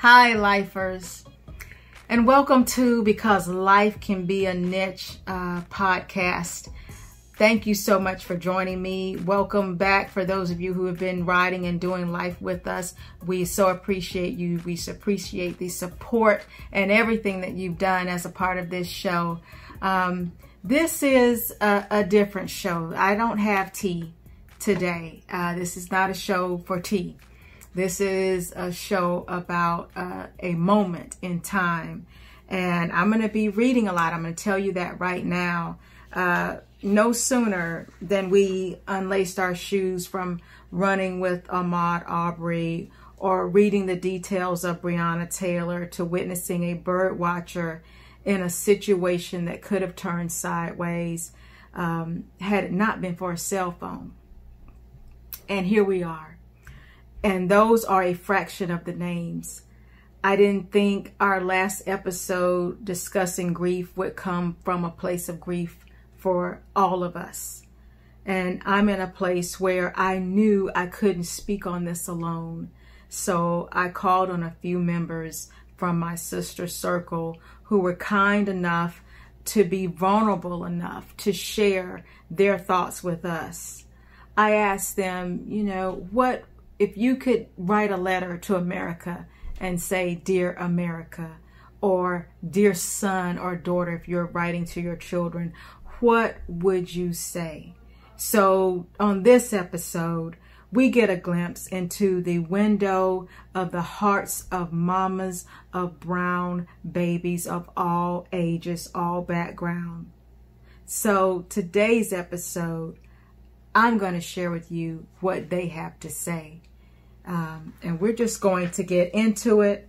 Hi, lifers, and welcome to Because Life Can Be a Niche podcast. Thank you so much for joining me. Welcome back for those of you who have been riding and doing life with us. We so appreciate you. We appreciate the support and everything that you've done as a part of this show. This is a different show. I don't have tea today. This is not a show for tea. This is a show about a moment in time. And I'm going to be reading a lot. I'm going to tell you that right now. No sooner than we unlaced our shoes from running with Ahmaud Arbery or reading the details of Breonna Taylor to witnessing a bird watcher in a situation that could have turned sideways had it not been for a cell phone. And here we are. And those are a fraction of the names. I didn't think our last episode discussing grief would come from a place of grief for all of us. And I'm in a place where I knew I couldn't speak on this alone. So I called on a few members from my sister circle who were kind enough to be vulnerable enough to share their thoughts with us. I asked them, what if you could write a letter to America and say, "Dear America," or "Dear son or daughter," if you're writing to your children, what would you say? So on this episode, we get a glimpse into the window of the hearts of mamas of brown babies of all ages, all background. So today's episode, I'm going to share with you what they have to say. And we're just going to get into it.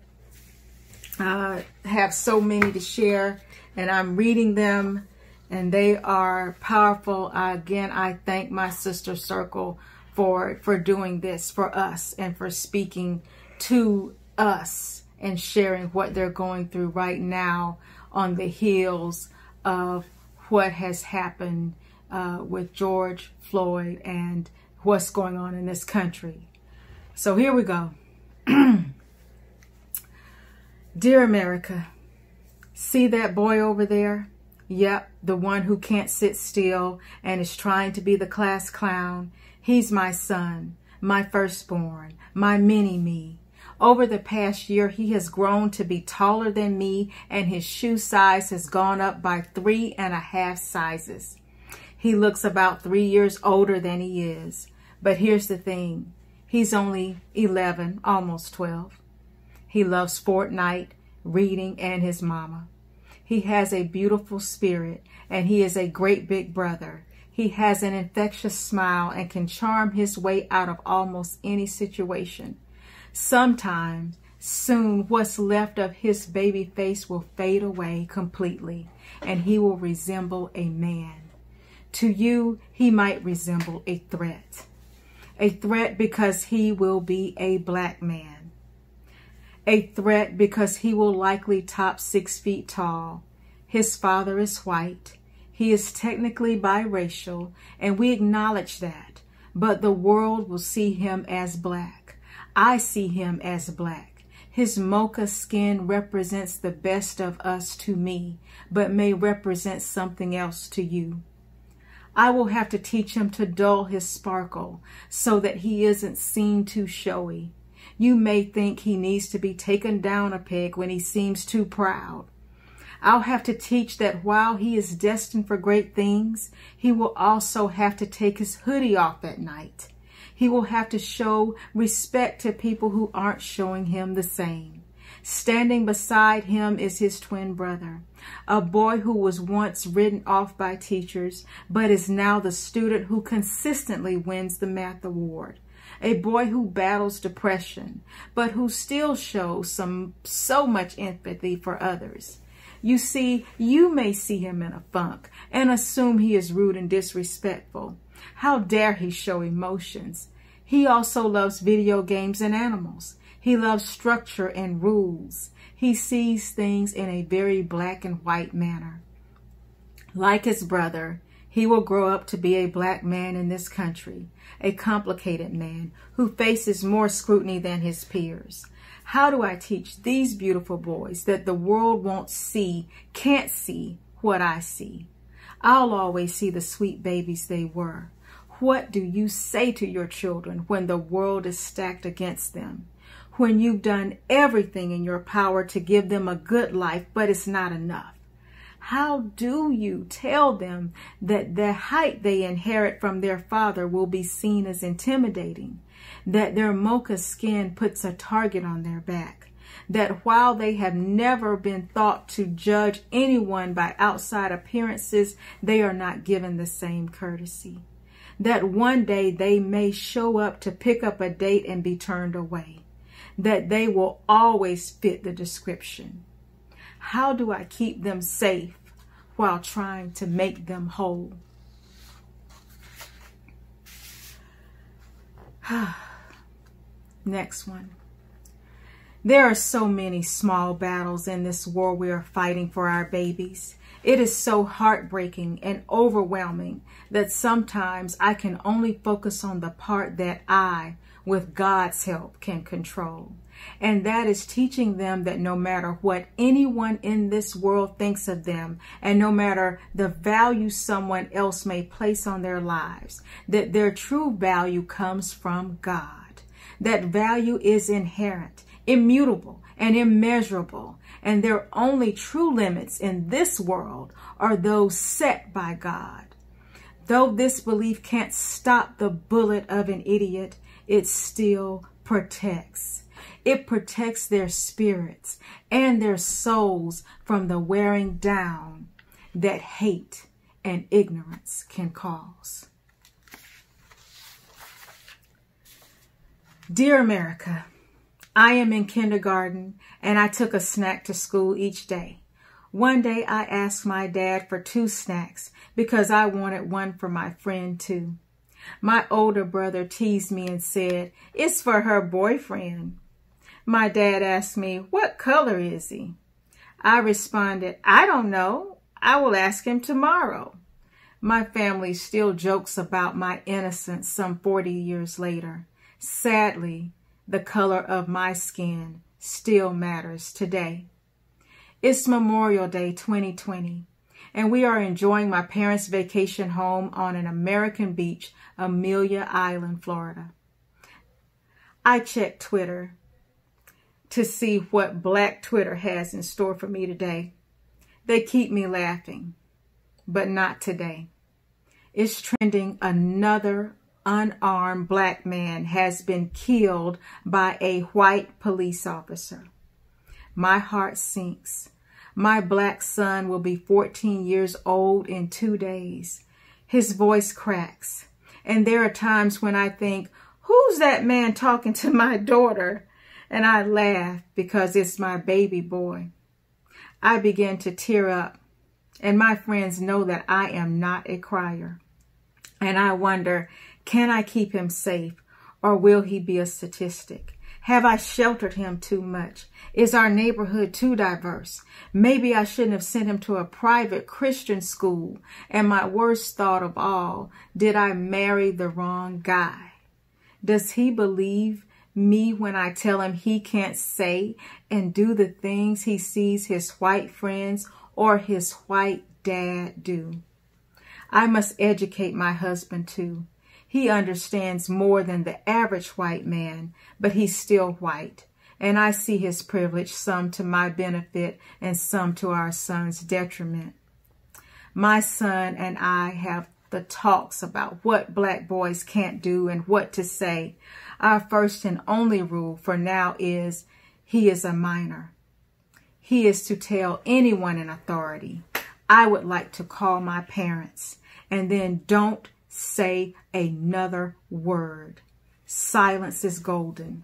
Have so many to share, and I'm reading them, and they are powerful. Again, I thank my sister circle for doing this for us and for speaking to us and sharing what they're going through right now on the heels of what has happened with George Floyd and what's going on in this country. So here we go. Dear America, see that boy over there? Yep, the one who can't sit still and is trying to be the class clown. He's my son, my firstborn, my mini-me. Over the past year, he has grown to be taller than me, and his shoe size has gone up by 3.5 sizes. He looks about 3 years older than he is. But here's the thing. He's only 11, almost 12. He loves Fortnite, reading, and his mama. He has a beautiful spirit, and he is a great big brother. He has an infectious smile and can charm his way out of almost any situation. Sometimes, soon, what's left of his baby face will fade away completely, and he will resemble a man. To you, he might resemble a threat. A threat because he will be a black man. A threat because he will likely top 6 feet tall. His father is white. He is technically biracial, and we acknowledge that. But the world will see him as black. I see him as black. His mocha skin represents the best of us to me, but may represent something else to you. I will have to teach him to dull his sparkle so that he isn't seen too showy. You may think he needs to be taken down a peg when he seems too proud. I'll have to teach that while he is destined for great things, he will also have to take his hoodie off at night. He will have to show respect to people who aren't showing him the same. Standing beside him is his twin brother, a boy who was once written off by teachers, but is now the student who consistently wins the math award. A boy who battles depression, but who still shows so much empathy for others. You see, you may see him in a funk and assume he is rude and disrespectful. How dare he show emotions? He also loves video games and animals. He loves structure and rules. He sees things in a very black and white manner. Like his brother, he will grow up to be a black man in this country, a complicated man who faces more scrutiny than his peers. How do I teach these beautiful boys that the world can't see what I see? I'll always see the sweet babies they were. What do you say to your children when the world is stacked against them? When you've done everything in your power to give them a good life, but it's not enough? How do you tell them that the height they inherit from their father will be seen as intimidating? That their mocha skin puts a target on their back? That while they have never been thought to judge anyone by outside appearances, they are not given the same courtesy? That one day they may show up to pick up a date and be turned away? That they will always fit the description? How do I keep them safe while trying to make them whole? Next one. There are so many small battles in this war we are fighting for our babies. It is so heartbreaking and overwhelming that sometimes I can only focus on the part that I, with God's help, can control. And that is teaching them that no matter what anyone in this world thinks of them, and no matter the value someone else may place on their lives, that their true value comes from God. That value is inherent, immutable, and immeasurable, and their only true limits in this world are those set by God. Though this belief can't stop the bullet of an idiot, it still protects. It protects their spirits and their souls from the wearing down that hate and ignorance can cause. Dear America, I am in kindergarten and I took a snack to school each day. One day I asked my dad for 2 snacks because I wanted one for my friend too. My older brother teased me and said, "It's for her boyfriend." My dad asked me, "What color is he?" I responded, "I don't know. I will ask him tomorrow." My family still jokes about my innocence some 40 years later. Sadly, the color of my skin still matters today. It's Memorial Day 2020, and we are enjoying my parents' vacation home on an American beach, Amelia Island, Florida. I checked Twitter to see what Black Twitter has in store for me today. They keep me laughing, but not today. It's trending another unarmed Black man has been killed by a white police officer. My heart sinks. My Black son will be 14 years old in 2 days. His voice cracks. And there are times when I think, who's that man talking to my daughter? And I laugh because it's my baby boy. I begin to tear up. And my friends know that I am not a crier. And I wonder, can I keep him safe, or will he be a statistic? Have I sheltered him too much? Is our neighborhood too diverse? Maybe I shouldn't have sent him to a private Christian school. And my worst thought of all, did I marry the wrong guy? Does he believe me when I tell him he can't say and do the things he sees his white friends or his white dad do? I must educate my husband too. He understands more than the average white man, but he's still white. And I see his privilege, some to my benefit and some to our son's detriment. My son and I have the talks about what Black boys can't do and what to say. Our first and only rule for now is he is a minor. He is to tell anyone in authority, "I would like to call my parents," and then don't say another word. Silence is golden.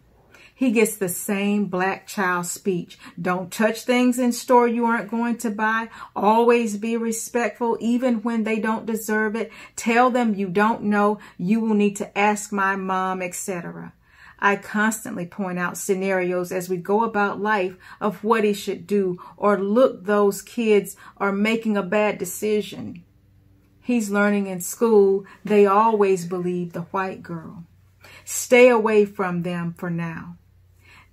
He gets the same Black child speech. Don't touch things in store you aren't going to buy. Always be respectful, even when they don't deserve it. Tell them you don't know. You will need to ask my mom, etc. I constantly point out scenarios as we go about life of what he should do, or look, those kids are making a bad decision. He's learning in school they always believe the white girl. Stay away from them for now.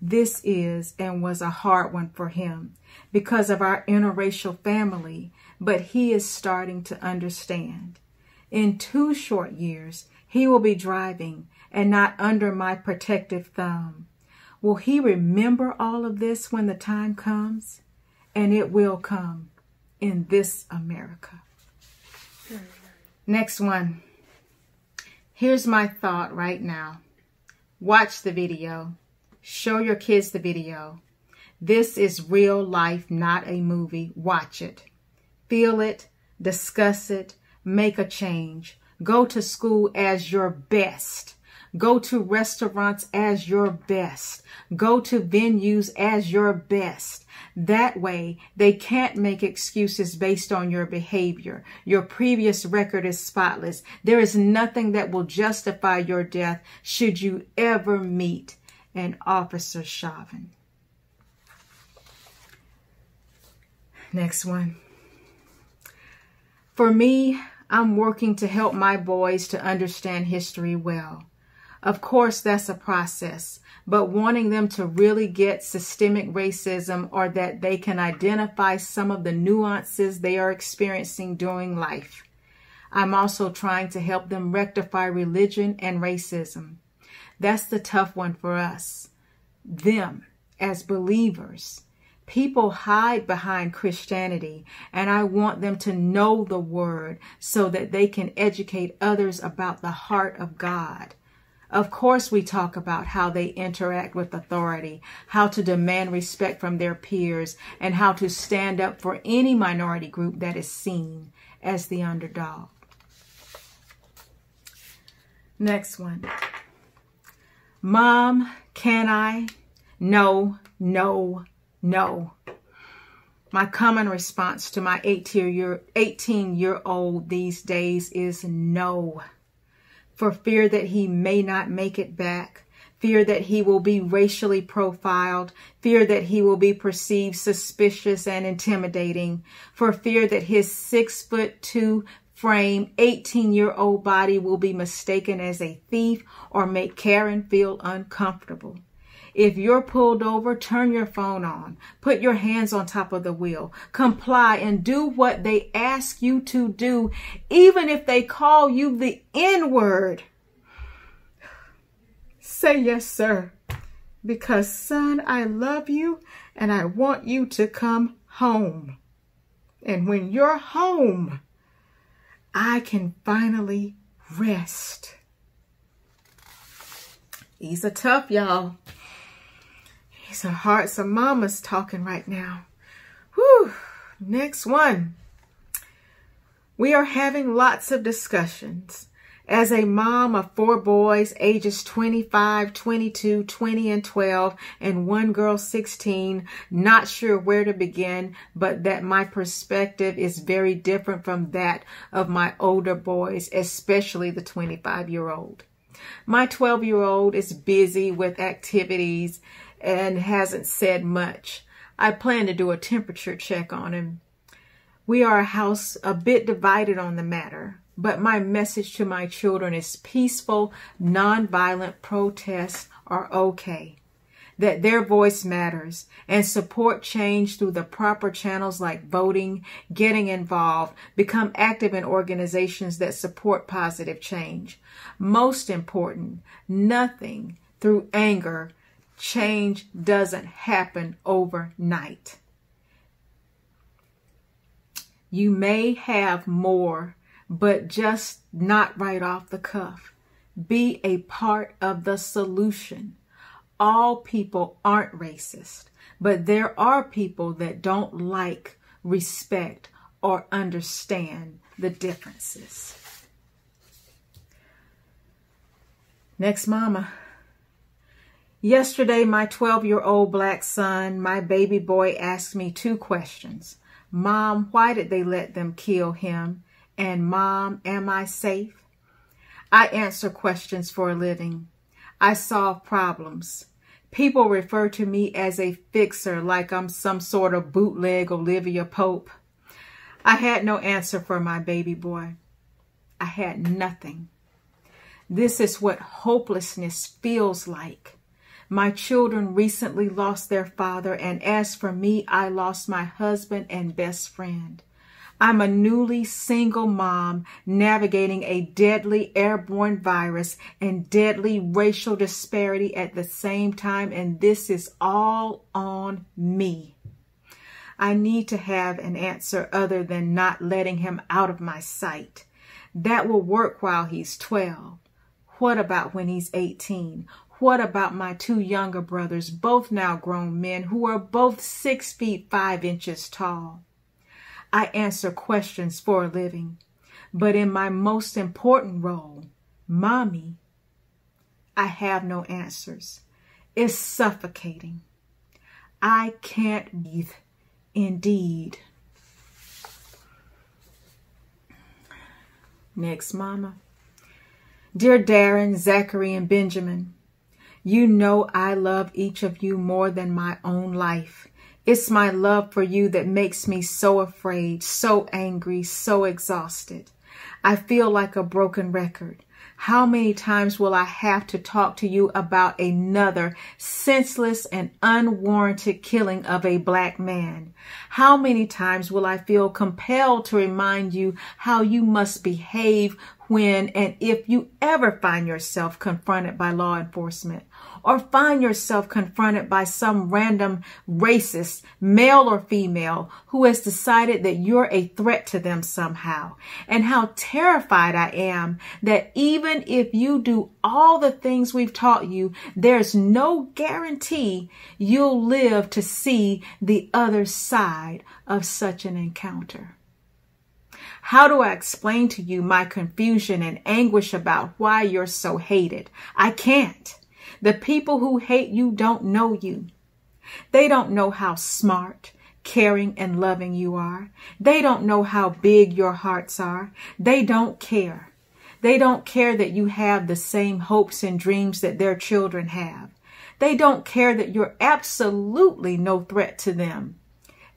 This is and was a hard one for him because of our interracial family, but he is starting to understand. In 2 short years, he will be driving and not under my protective thumb. Will he remember all of this when the time comes? And it will come in this America. Next one. Here's my thought right now. Watch the video. Show your kids the video. This is real life, not a movie. Watch it. Feel it. Discuss it. Make a change. Go to school as your best. Go to restaurants as your best. Go to venues as your best. That way, they can't make excuses based on your behavior. Your previous record is spotless. There is nothing that will justify your death should you ever meet an Officer Chauvin. Next one. For me, I'm working to help my boys to understand history well. Of course, that's a process, but wanting them to really get systemic racism or that they can identify some of the nuances they are experiencing during life. I'm also trying to help them rectify religion and racism. That's the tough one for us. Them, as believers. People hide behind Christianity, and I want them to know the word so that they can educate others about the heart of God. Of course, we talk about how they interact with authority, how to demand respect from their peers, and how to stand up for any minority group that is seen as the underdog. Next one. Mom, can I? No, no, no. My common response to my 18-year-old these days is no. For fear that he may not make it back, fear that he will be racially profiled, fear that he will be perceived suspicious and intimidating, for fear that his 6'2" frame, 18-year-old body will be mistaken as a thief or make Karen feel uncomfortable. If you're pulled over, turn your phone on. Put your hands on top of the wheel. Comply and do what they ask you to do, even if they call you the N-word. Say yes, sir. Because, son, I love you and I want you to come home. And when you're home, I can finally rest. These are tough, y'all. These are hearts of mamas talking right now. Whew. Next one. We are having lots of discussions. As a mom of 4 boys, ages 25, 22, 20, and 12, and 1 girl, 16, not sure where to begin, but that my perspective is very different from that of my older boys, especially the 25-year-old. My 12-year-old is busy with activities and hasn't said much. I plan to do a temperature check on him. We are a house a bit divided on the matter, but my message to my children is peaceful, nonviolent protests are okay, that their voice matters, and support change through the proper channels like voting, getting involved, become active in organizations that support positive change. Most important, nothing through anger. Change doesn't happen overnight. You may have more, but just not right off the cuff. Be a part of the solution. All people aren't racist, but there are people that don't like, respect, or understand the differences. Next mama. Yesterday, my 12-year-old black son, my baby boy, asked me 2 questions. Mom, why did they let them kill him? And Mom, am I safe? I answer questions for a living. I solve problems. People refer to me as a fixer, like I'm some sort of bootleg Olivia Pope. I had no answer for my baby boy. I had nothing. This is what hopelessness feels like. My children recently lost their father, and as for me, I lost my husband and best friend. I'm a newly single mom navigating a deadly airborne virus and deadly racial disparity at the same time, and this is all on me. I need to have an answer other than not letting him out of my sight. That will work while he's 12. What about when he's 18? What about my two younger brothers, both now grown men, who are both 6 feet 5 inches tall? I answer questions for a living, but in my most important role, mommy, I have no answers. It's suffocating. I can't breathe, indeed. Next, mama. Dear Darren, Zachary, and Benjamin, you know I love each of you more than my own life. It's my love for you that makes me so afraid, so angry, so exhausted. I feel like a broken record. How many times will I have to talk to you about another senseless and unwarranted killing of a black man? How many times will I feel compelled to remind you how you must behave when and if you ever find yourself confronted by law enforcement, or find yourself confronted by some random racist, male or female, who has decided that you're a threat to them somehow, and how terrified I am that even if you do all the things we've taught you, there's no guarantee you'll live to see the other side of such an encounter. How do I explain to you my confusion and anguish about why you're so hated? I can't. The people who hate you don't know you. They don't know how smart, caring, and loving you are. They don't know how big your hearts are. They don't care. They don't care that you have the same hopes and dreams that their children have. They don't care that you're absolutely no threat to them.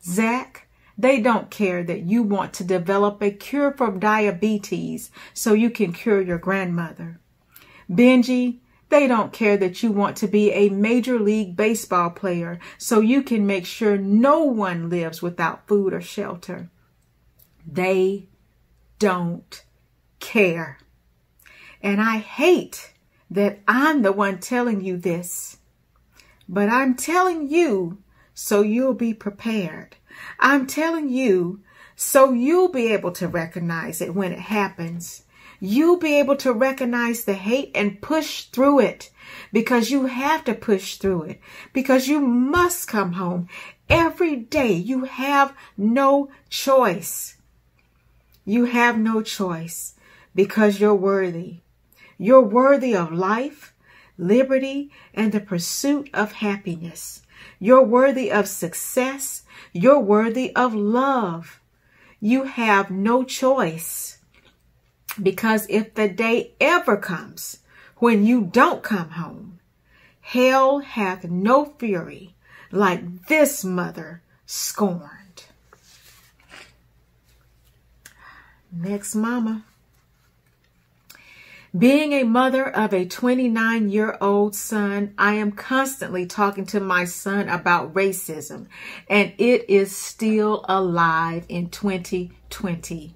Zach, they don't care that you want to develop a cure for diabetes so you can cure your grandmother. Benji, they don't care that you want to be a Major League Baseball player so you can make sure no one lives without food or shelter. They don't care. And I hate that I'm the one telling you this, but I'm telling you so you'll be prepared. I'm telling you so you'll be able to recognize it when it happens. You'll be able to recognize the hate and push through it, because you have to push through it, because you must come home every day. You have no choice. You have no choice because you're worthy. You're worthy of life, liberty, and the pursuit of happiness. You're worthy of success. You're worthy of love. You have no choice. Because if the day ever comes when you don't come home, hell hath no fury like this mother scorned. Next, mama. Being a mother of a 29-year-old son, I am constantly talking to my son about racism, and it is still alive in 2020.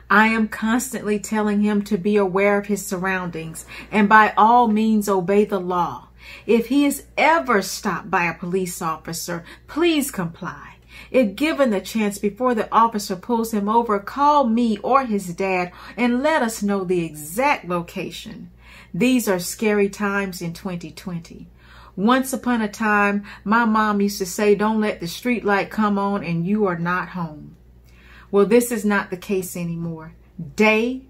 I am constantly telling him to be aware of his surroundings and by all means obey the law. If he is ever stopped by a police officer, please comply. If given the chance before the officer pulls him over, call me or his dad and let us know the exact location. These are scary times in 2020. Once upon a time, my mom used to say, don't let the street light come on and you are not home. Well, this is not the case anymore. Day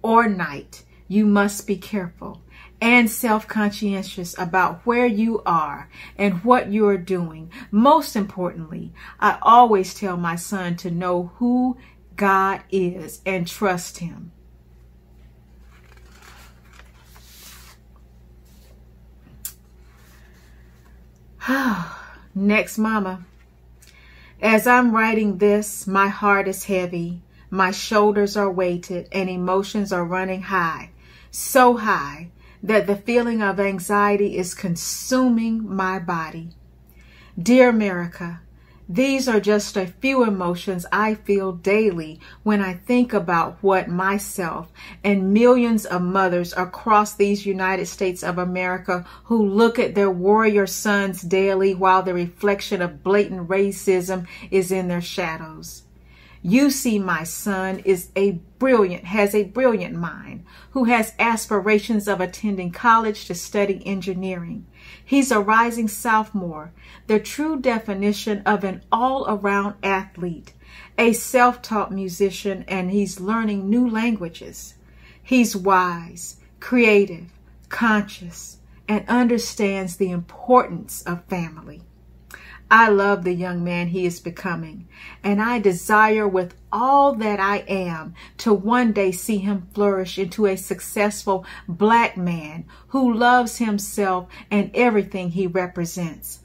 or night, you must be careful and self-conscientious about where you are and what you are doing. Most importantly, I always tell my son to know who God is and trust him. Next, mama. As I'm writing this, my heart is heavy, my shoulders are weighted, and emotions are running high, so high that the feeling of anxiety is consuming my body. Dear America, these are just a few emotions I feel daily when I think about what myself and millions of mothers across these United States of America who look at their warrior sons daily while the reflection of blatant racism is in their shadows. You see, my son has a brilliant mind, who has aspirations of attending college to study engineering. He's a rising sophomore, the true definition of an all-around athlete, a self-taught musician, and he's learning new languages. He's wise, creative, conscious, and understands the importance of family. I love the young man he is becoming, and I desire with all that I am to one day see him flourish into a successful Black man who loves himself and everything he represents.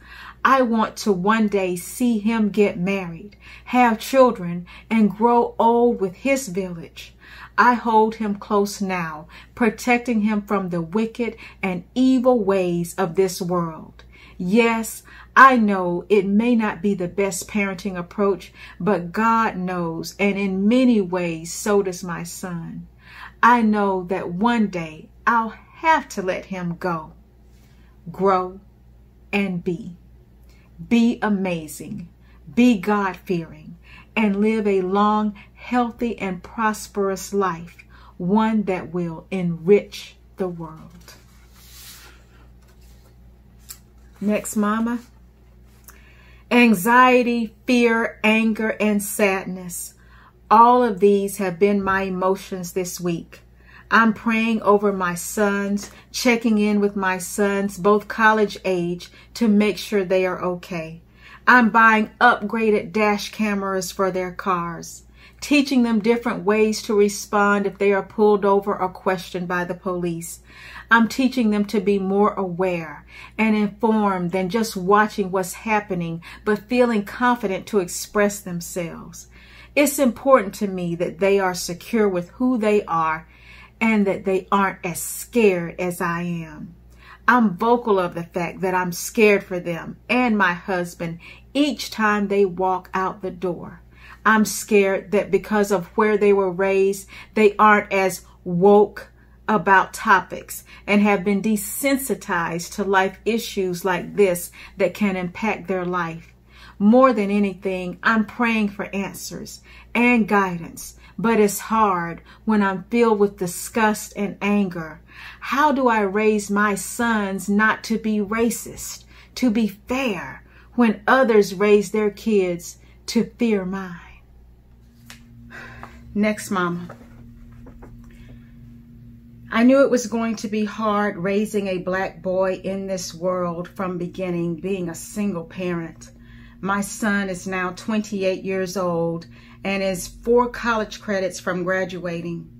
I want to one day see him get married, have children, and grow old with his village. I hold him close now, protecting him from the wicked and evil ways of this world. Yes, I know it may not be the best parenting approach, but God knows, and in many ways, so does my son. I know that one day I'll have to let him go, grow, and be. Be amazing, be God-fearing, and live a long, healthy, and prosperous life, one that will enrich the world. Next, Mama. Anxiety, fear, anger, and sadness. All of these have been my emotions this week. I'm praying over my sons, checking in with my sons, both college age, to make sure they are okay. I'm buying upgraded dash cameras for their cars, teaching them different ways to respond if they are pulled over or questioned by the police. I'm teaching them to be more aware and informed than just watching what's happening, but feeling confident to express themselves. It's important to me that they are secure with who they are and that they aren't as scared as I am. I'm vocal of the fact that I'm scared for them and my husband each time they walk out the door. I'm scared that because of where they were raised, they aren't as woke about topics and have been desensitized to life issues like this that can impact their life. More than anything, I'm praying for answers and guidance, but it's hard when I'm filled with disgust and anger. How do I raise my sons not to be racist, to be fair, when others raise their kids to fear mine? Next, Mama. I knew it was going to be hard raising a Black boy in this world from beginning, being a single parent. My son is now 28 years old and is 4 college credits from graduating.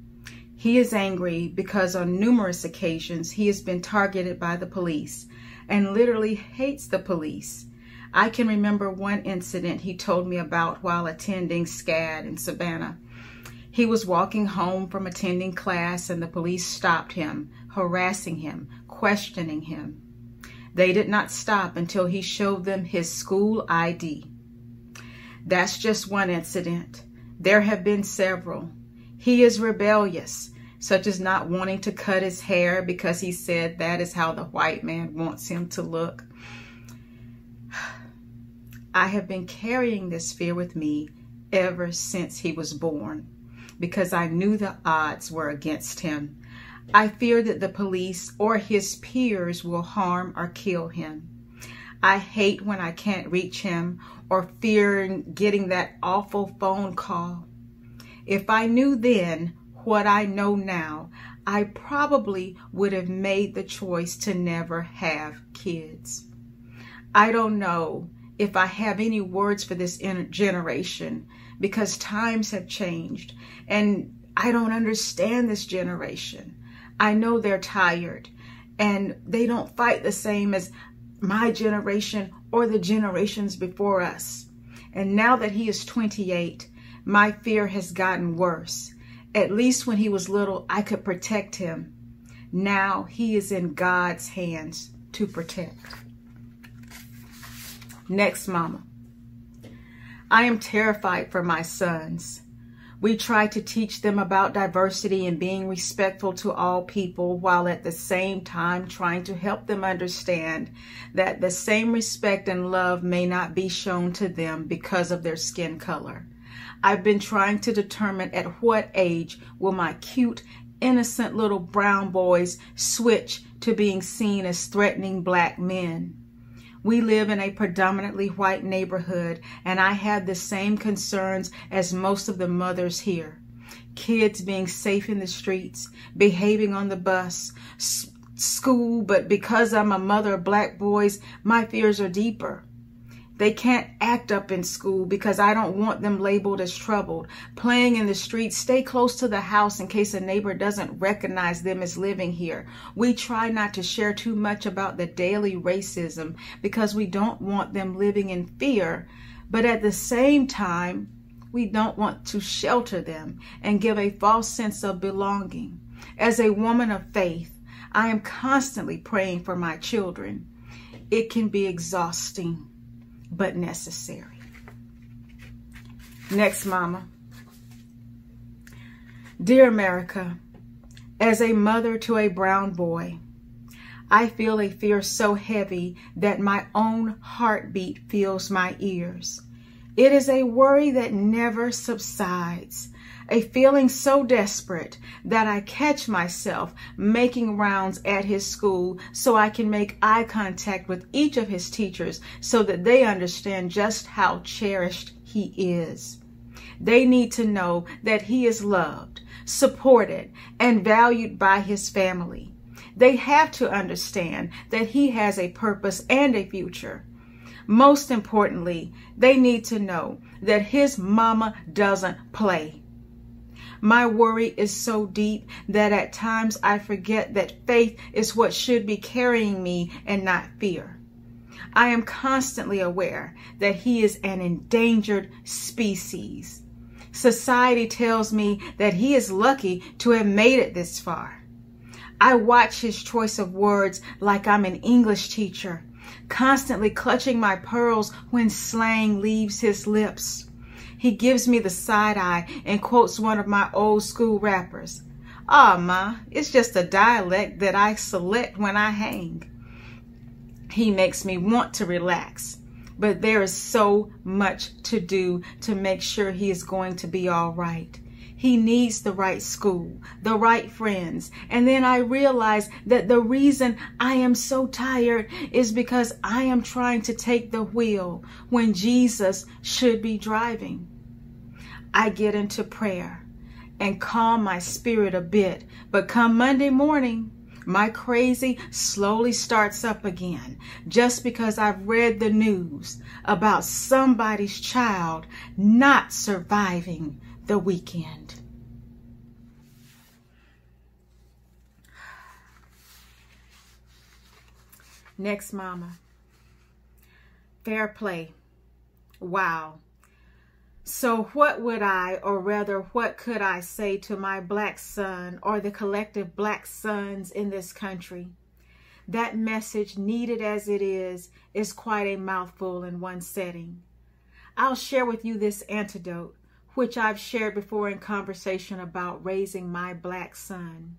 He is angry because on numerous occasions he has been targeted by the police and literally hates the police. I can remember one incident he told me about while attending SCAD in Savannah. He was walking home from attending class and the police stopped him, harassing him, questioning him. They did not stop until he showed them his school ID. That's just one incident. There have been several. He is rebellious, such as not wanting to cut his hair because he said that is how the white man wants him to look. I have been carrying this fear with me ever since he was born, because I knew the odds were against him. I fear that the police or his peers will harm or kill him. I hate when I can't reach him or fear getting that awful phone call. If I knew then what I know now, I probably would have made the choice to never have kids. I don't know if I have any words for this generation, because times have changed and I don't understand this generation. I know they're tired and they don't fight the same as my generation or the generations before us. And now that he is 28, my fear has gotten worse. At least when he was little, I could protect him. Now he is in God's hands to protect. Next, Mama. I am terrified for my sons. We try to teach them about diversity and being respectful to all people, while at the same time trying to help them understand that the same respect and love may not be shown to them because of their skin color. I've been trying to determine at what age will my cute, innocent little brown boys switch to being seen as threatening black men. We live in a predominantly white neighborhood, and I have the same concerns as most of the mothers here. Kids being safe in the streets, behaving on the bus, school, but because I'm a mother of black boys, my fears are deeper. They can't act up in school because I don't want them labeled as troubled. Playing in the streets, stay close to the house in case a neighbor doesn't recognize them as living here. We try not to share too much about the daily racism because we don't want them living in fear, but at the same time, we don't want to shelter them and give a false sense of belonging. As a woman of faith, I am constantly praying for my children. It can be exhausting, but necessary. Next, Mama. Dear America, as a mother to a brown boy, I feel a fear so heavy that my own heartbeat fills my ears. It is a worry that never subsides, a feeling so desperate that I catch myself making rounds at his school so I can make eye contact with each of his teachers so that they understand just how cherished he is. They need to know that he is loved, supported, and valued by his family. They have to understand that he has a purpose and a future. Most importantly, they need to know that his mama doesn't play. My worry is so deep that at times I forget that faith is what should be carrying me and not fear. I am constantly aware that he is an endangered species. Society tells me that he is lucky to have made it this far. I watch his choice of words like I'm an English teacher, constantly clutching my pearls when slang leaves his lips. He gives me the side eye and quotes one of my old school rappers. "Ah, Ma, it's just a dialect that I select when I hang." He makes me want to relax, but there is so much to do to make sure he is going to be all right. He needs the right school, the right friends. And then I realize that the reason I am so tired is because I am trying to take the wheel when Jesus should be driving. I get into prayer and calm my spirit a bit, but come Monday morning, my crazy slowly starts up again just because I've read the news about somebody's child not surviving the weekend. Next, Mama. Fair play. Wow. So what would I, or rather what could I say to my black son or the collective black sons in this country? That message, needed as it is quite a mouthful in one setting. I'll share with you this antidote, which I've shared before in conversation about raising my black son.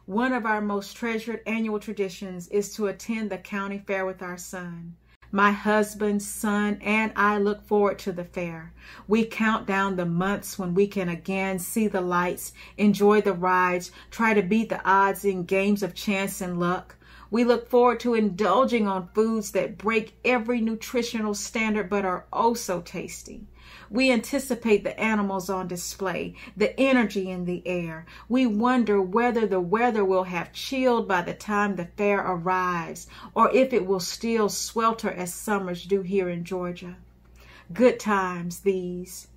One of our most treasured annual traditions is to attend the county fair with our son. My husband, son, and I look forward to the fair. We count down the months when we can again see the lights, enjoy the rides, try to beat the odds in games of chance and luck. We look forward to indulging on foods that break every nutritional standard but are oh so tasty. We anticipate the animals on display, the energy in the air. We wonder whether the weather will have chilled by the time the fair arrives, or if it will still swelter as summers do here in Georgia. Good times these.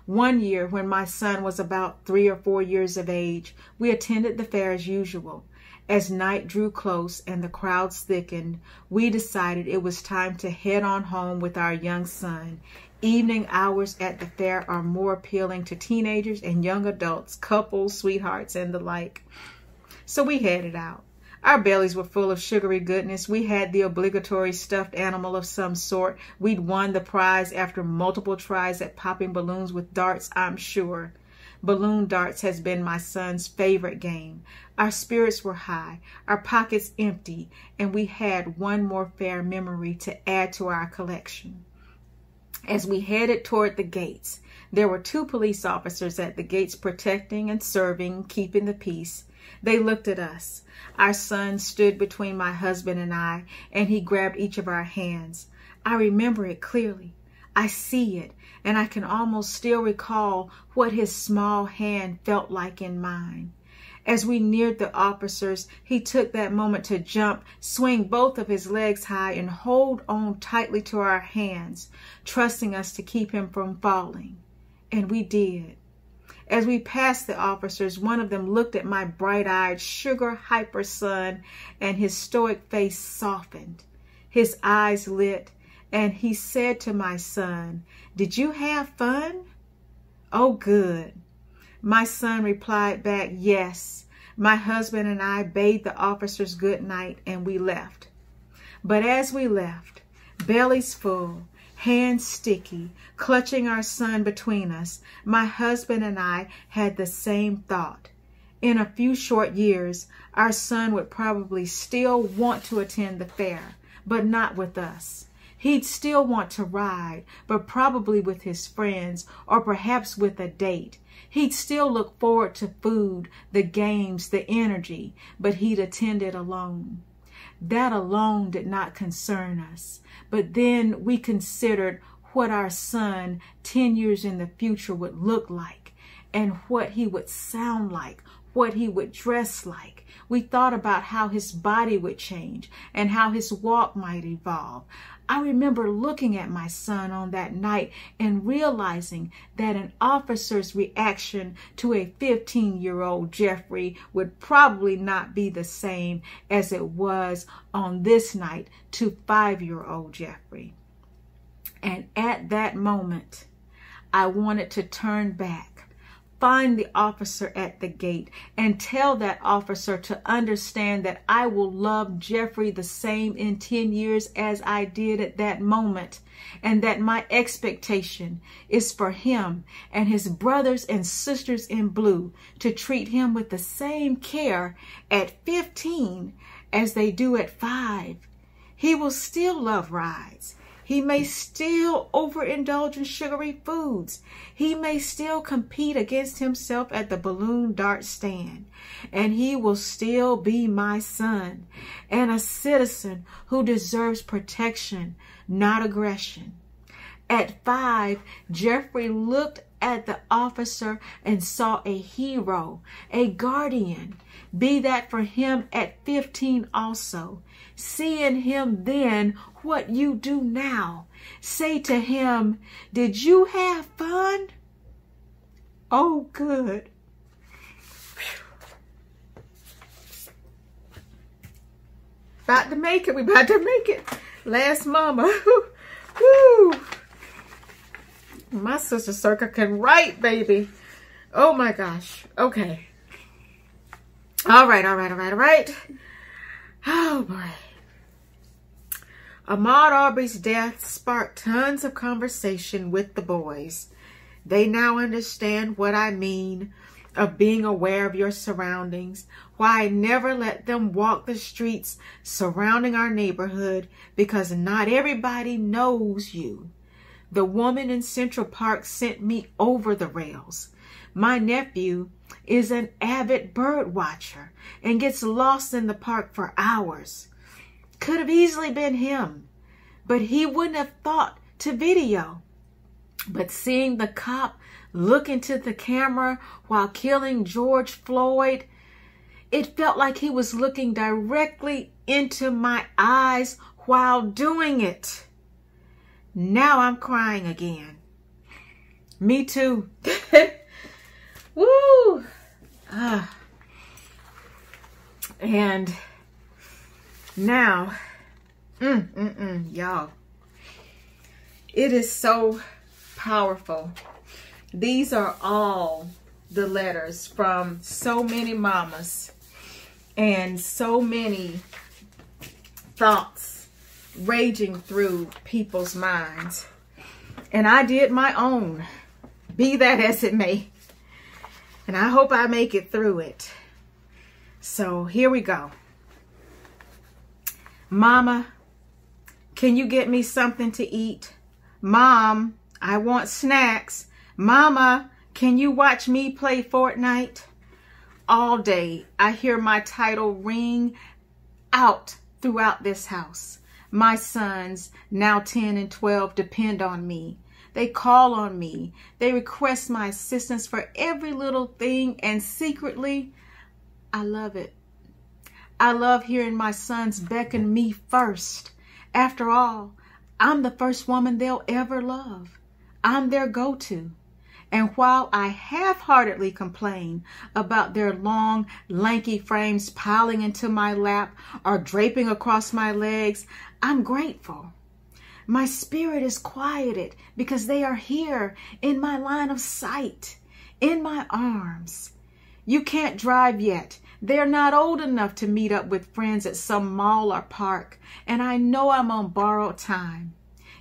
One year, when my son was about 3 or 4 years of age, we attended the fair as usual. As night drew close and the crowds thickened, we decided it was time to head on home with our young son. Evening hours at the fair are more appealing to teenagers and young adults, couples, sweethearts, and the like. So we headed out. Our bellies were full of sugary goodness. We had the obligatory stuffed animal of some sort. We'd won the prize after multiple tries at popping balloons with darts, I'm sure. Balloon darts has been my son's favorite game. Our spirits were high, our pockets empty, and we had one more fair memory to add to our collection. As we headed toward the gates, there were 2 police officers at the gates protecting and serving, keeping the peace. They looked at us. Our son stood between my husband and I, and he grabbed each of our hands. I remember it clearly. I see it, and I can almost still recall what his small hand felt like in mine. As we neared the officers, he took that moment to jump, swing both of his legs high, and hold on tightly to our hands, trusting us to keep him from falling. And we did. As we passed the officers, one of them looked at my bright-eyed, sugar-hyper son, and his stoic face softened. His eyes lit, and he said to my son, "Did you have fun?" "Oh, good." My son replied back, "Yes." My husband and I bade the officers good night, and we left. But as we left, bellies full, hands sticky, clutching our son between us, my husband and I had the same thought. In a few short years, our son would probably still want to attend the fair, but not with us. He'd still want to ride, but probably with his friends, or perhaps with a date. He'd still look forward to food, the games, the energy, but he'd attend it alone. That alone did not concern us. But then we considered what our son 10 years in the future would look like, and what he would sound like, what he would dress like. We thought about how his body would change and how his walk might evolve. I remember looking at my son on that night and realizing that an officer's reaction to a 15-year-old Jeffrey would probably not be the same as it was on this night to 5-year-old Jeffrey. And at that moment, I wanted to turn back, find the officer at the gate, and tell that officer to understand that I will love Jeffrey the same in 10 years as I did at that moment, and that my expectation is for him and his brothers and sisters in blue to treat him with the same care at 15 as they do at 5. He will still love rides. He may still overindulge in sugary foods. He may still compete against himself at the balloon dart stand. And he will still be my son and a citizen who deserves protection, not aggression. At 5, Jeffrey looked at the officer and saw a hero, a guardian. Be that for him at 15 also. See in him then what you do now. Say to him, "Did you have fun?" Oh, good. About to make it. We about to make it. Last mama. Woo. My sister Circa can write, baby. Oh my gosh. Okay. All right. Oh boy. Ahmaud Arbery's death sparked tons of conversation with the boys. They now understand what I mean of being aware of your surroundings, why I never let them walk the streets surrounding our neighborhood, because not everybody knows you. The woman in Central Park sent me over the rails. My nephew is an avid bird watcher and gets lost in the park for hours. Could have easily been him, but he wouldn't have thought to video. But seeing the cop look into the camera while killing George Floyd, it felt like he was looking directly into my eyes while doing it. Now I'm crying again. Me too. Woo! And now, y'all, it is so powerful. These are all the letters from so many mamas and so many thoughts raging through people's minds. And I did my own, be that as it may. And I hope I make it through it. So here we go. Mama, can you get me something to eat? Mom, I want snacks. Mama, can you watch me play Fortnite? All day, I hear my title ring out throughout this house. My sons, now 10 and 12, depend on me. They call on me. They request my assistance for every little thing, and secretly, I love it. I love hearing my sons beckon me first. After all, I'm the first woman they'll ever love. I'm their go-to. And while I half-heartedly complain about their long, lanky frames piling into my lap or draping across my legs, I'm grateful. My spirit is quieted because they are here in my line of sight, in my arms. You can't drive yet. They're not old enough to meet up with friends at some mall or park, and I know I'm on borrowed time.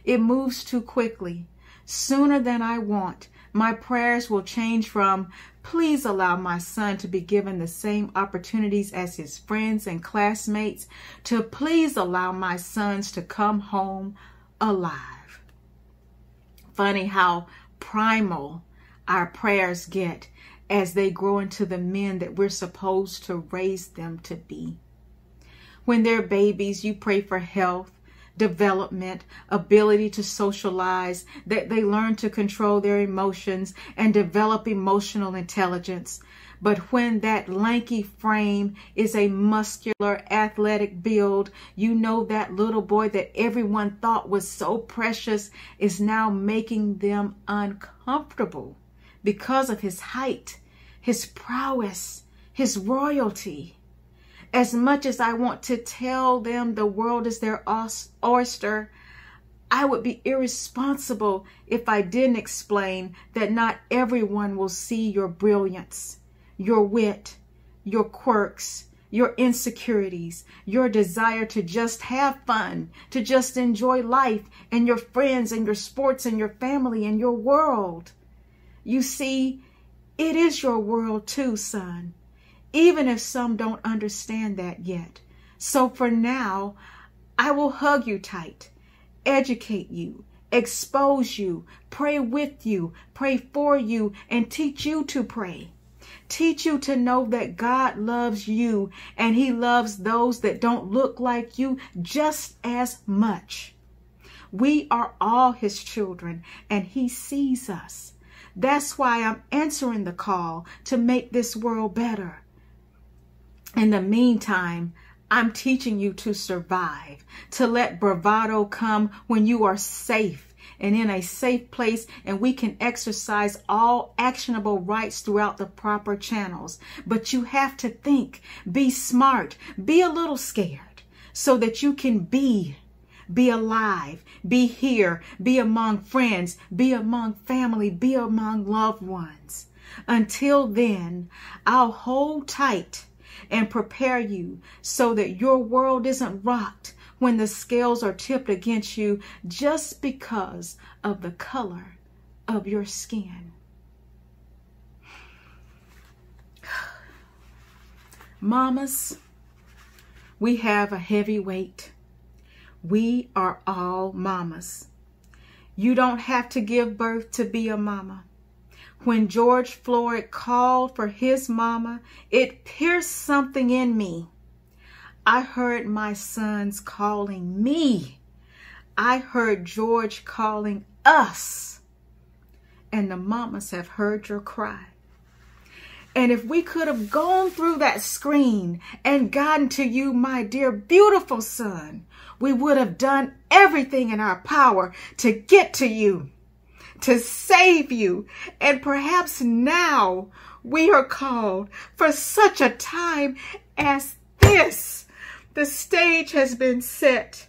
It moves too quickly, sooner than I want. My prayers will change from, please allow my son to be given the same opportunities as his friends and classmates, to please allow my sons to come home alive. Funny how primal our prayers get as they grow into the men that we're supposed to raise them to be. When they're babies, you pray for health, development, ability to socialize, that they learn to control their emotions and develop emotional intelligence. But when that lanky frame is a muscular, athletic build, you know that little boy that everyone thought was so precious is now making them uncomfortable because of his height, his prowess, his royalty. As much as I want to tell them the world is their oyster, I would be irresponsible if I didn't explain that not everyone will see your brilliance, your wit, your quirks, your insecurities, your desire to just have fun, to just enjoy life and your friends and your sports and your family and your world. You see, it is your world too, son, even if some don't understand that yet. So for now, I will hug you tight, educate you, expose you, pray with you, pray for you, and teach you to pray. Teach you to know that God loves you and he loves those that don't look like you just as much. We are all his children and he sees us. That's why I'm answering the call to make this world better. In the meantime, I'm teaching you to survive, to let bravado come when you are safe and in a safe place, and we can exercise all actionable rights throughout the proper channels. But you have to think, be smart, be a little scared so that you can be alive, be here, be among friends, be among family, be among loved ones. Until then, I'll hold tight and prepare you so that your world isn't rocked when the scales are tipped against you just because of the color of your skin. Mamas, we have a heavy weight. We are all mamas. You don't have to give birth to be a mama. When George Floyd called for his mama, it pierced something in me. I heard my sons calling me. I heard George calling us. And the mamas have heard your cry. And if we could have gone through that screen and gotten to you, my dear, beautiful son, we would have done everything in our power to get to you, to save you. And perhaps now we are called for such a time as this. The stage has been set.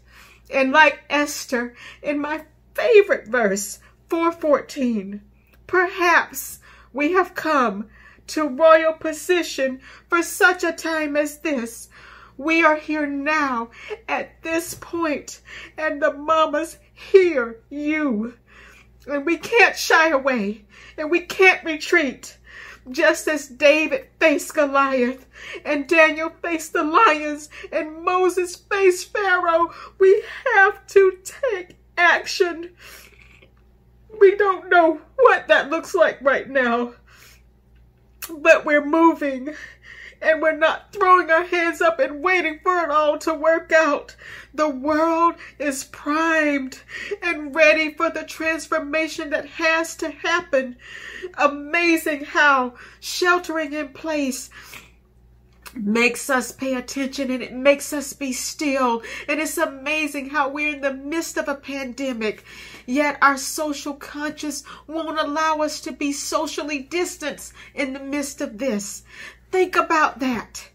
And like Esther, in my favorite verse, 4:14, perhaps we have come to royal position for such a time as this. We are here now at this point, and the mamas hear you. And we can't shy away, and we can't retreat. Just as David faced Goliath, and Daniel faced the lions, and Moses faced Pharaoh, we have to take action. We don't know what that looks like right now, but we're moving, and we're not throwing our hands up and waiting for it all to work out. The world is primed and ready for the transformation that has to happen. Amazing how sheltering in place makes us pay attention, and it makes us be still. And it's amazing how we're in the midst of a pandemic, yet our social conscience won't allow us to be socially distanced in the midst of this. Think about that.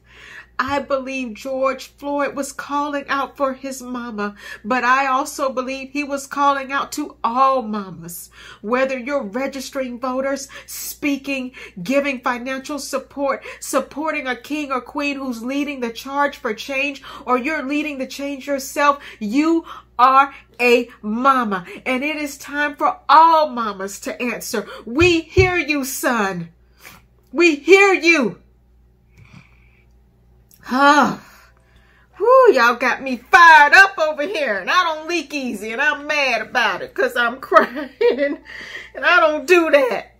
I believe George Floyd was calling out for his mama, but I also believe he was calling out to all mamas. Whether you're registering voters, speaking, giving financial support, supporting a king or queen who's leading the charge for change, or you're leading the change yourself, you are a mama. And it is time for all mamas to answer. We hear you, son. We hear you. Y'all got me fired up over here, and I don't leak easy, and I'm mad about it because I'm crying, and I don't do that.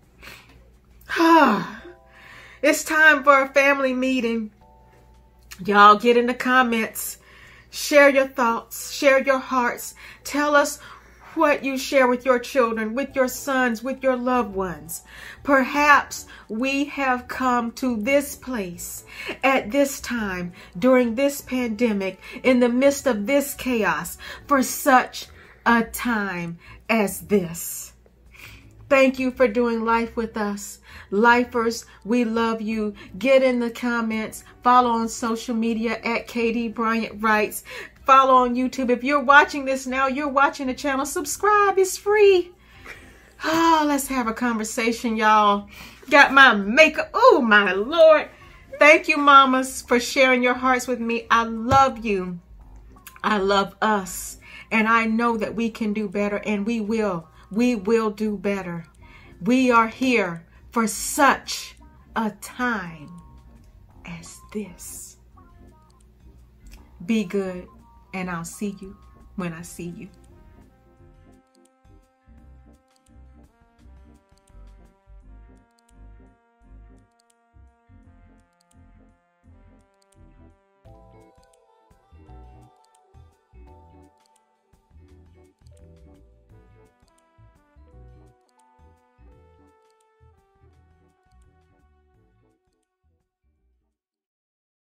It's time for a family meeting. Y'all get in the comments, share your thoughts, share your hearts. Tell us what you share with your children, with your sons, with your loved ones. Perhaps we have come to this place at this time, during this pandemic, in the midst of this chaos, for such a time as this. Thank you for doing life with us. Lifers, we love you. Get in the comments. Follow on social media at KD Bryant Writes. Follow on YouTube. If you're watching this now, you're watching the channel, subscribe. It's free. Let's have a conversation, y'all. Got my makeup. Oh, my Lord. Thank you, mamas, for sharing your hearts with me. I love you. I love us. And I know that we can do better, and we will. We will do better. We are here for such a time as this. Be good, and I'll see you when I see you.